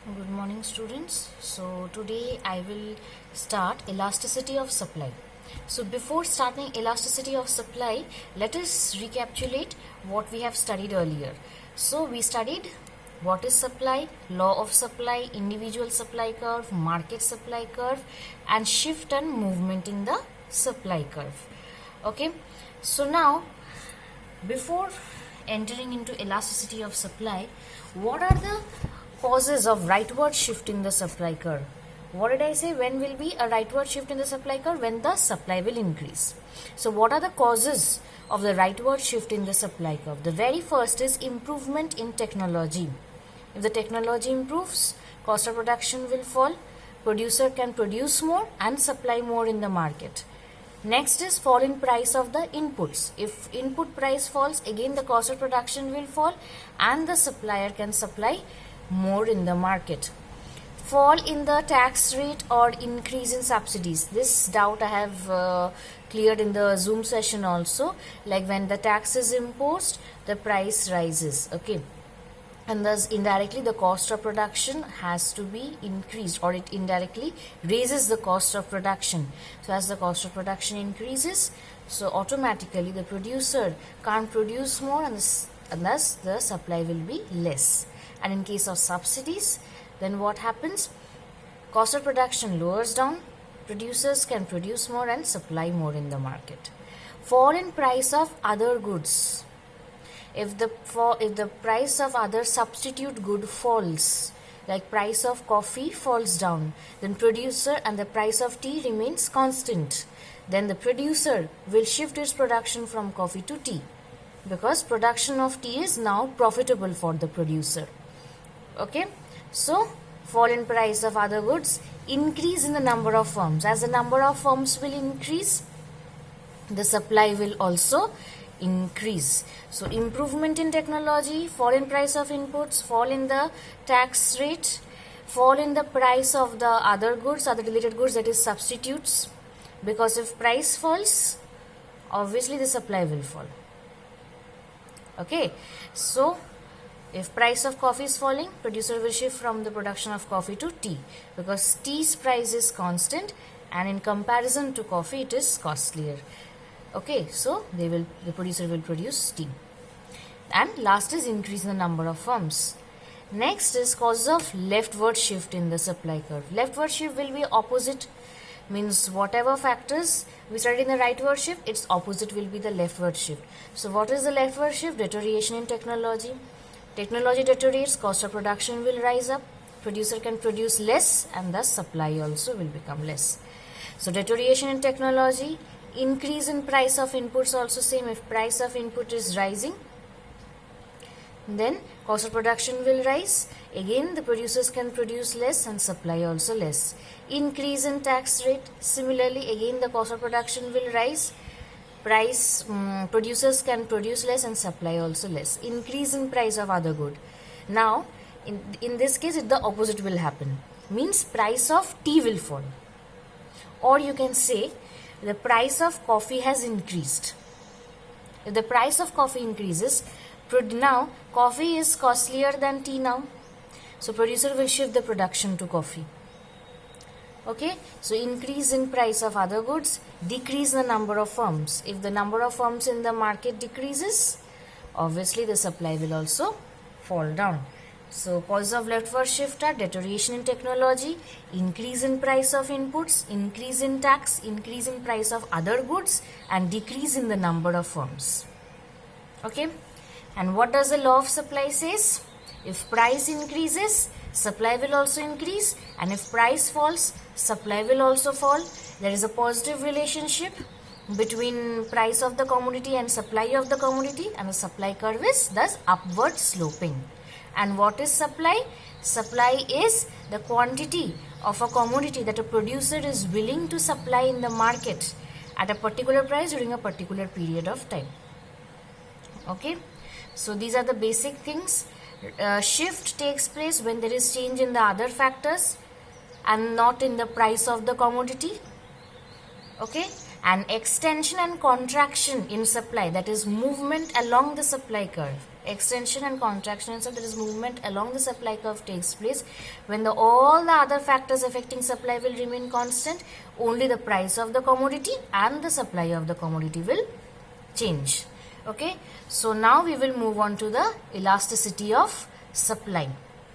Good morning, students. So today I will start elasticity of supply. So before starting elasticity of supply, let us recapitulate what we have studied earlier. So we studied what is supply, law of supply, individual supply curve, market supply curve, and shift and movement in the supply curve. Okay. So now before entering into elasticity of supply, what are the causes of rightward shift in the supply curve? What did I say? When will be a rightward shift in the supply curve? When the supply will increase. So what are the causes of the rightward shift in the supply curve? The very first is improvement in technology. If the technology improves, cost of production will fall, producer can produce more and supply more in the market. Next is fall in price of the inputs. If input price falls, again the cost of production will fall and the supplier can supply more in the market. Fall in the tax rate or increase in subsidies. This doubt I have cleared in the Zoom session also. Like when the tax is imposed, the price rises. Okay. And thus indirectly the cost of production has to be increased, or it indirectly raises the cost of production. So as the cost of production increases, so automatically the producer can't produce more and thus the supply will be less. And in case of subsidies, then what happens? Cost of production lowers down, producers can produce more and supply more in the market. Fall in price of other goods. If the price of other substitute good falls, like price of coffee falls down, then producer and the price of tea remains constant. Then the producer will shift its production from coffee to tea, because production of tea is now profitable for the producer. Okay, so fall in price of other goods, increase in the number of firms. As the number of firms will increase, the supply will also increase. So improvement in technology, fall in price of inputs, fall in the tax rate, fall in the price of the other goods, other related goods, that is substitutes, because if price falls, obviously the supply will fall. Okay, so if price of coffee is falling, producer will shift from the production of coffee to tea, because tea's price is constant and in comparison to coffee it is costlier. Okay, so the producer will produce tea. And last is increase in the number of firms. Next is causes of leftward shift in the supply curve. Leftward shift will be opposite, means whatever factors we studied in the rightward shift, its opposite will be the leftward shift. So what is the leftward shift? Deterioration in technology. Technology deteriorates, cost of production will rise up, producer can produce less and thus supply also will become less. So deterioration in technology, increase in price of inputs also same. If price of input is rising, then cost of production will rise. Again the producers can produce less and supply also less. Increase in tax rate, similarly again the cost of production will rise. Producers can produce less and supply also less. Increase in price of other good. Now in this case the opposite will happen, means price of tea will fall, or you can say the price of coffee has increased. If the price of coffee increases, now coffee is costlier than tea now, so producer will shift the production to coffee. Okay, so increase in price of other goods, decrease the number of firms. If the number of firms in the market decreases, obviously the supply will also fall down. So causes of leftward shift are deterioration in technology, increase in price of inputs, increase in tax, increase in price of other goods, and decrease in the number of firms. Okay, and what does the law of supply says? If price increases, supply will also increase, and if price falls, supply will also fall. There is a positive relationship between price of the commodity and supply of the commodity, and the supply curve is thus upward sloping. And what is supply? Supply is the quantity of a commodity that a producer is willing to supply in the market at a particular price during a particular period of time. Okay, so these are the basic things. Shift takes place when there is change in the other factors and not in the price of the commodity. Okay, and extension and contraction in supply, that is movement along the supply curve, extension and contraction. So there is movement along the supply curve takes place when all the other factors affecting supply will remain constant. Only the price of the commodity and the supply of the commodity will change. Okay, so now we will move on to the elasticity of supply.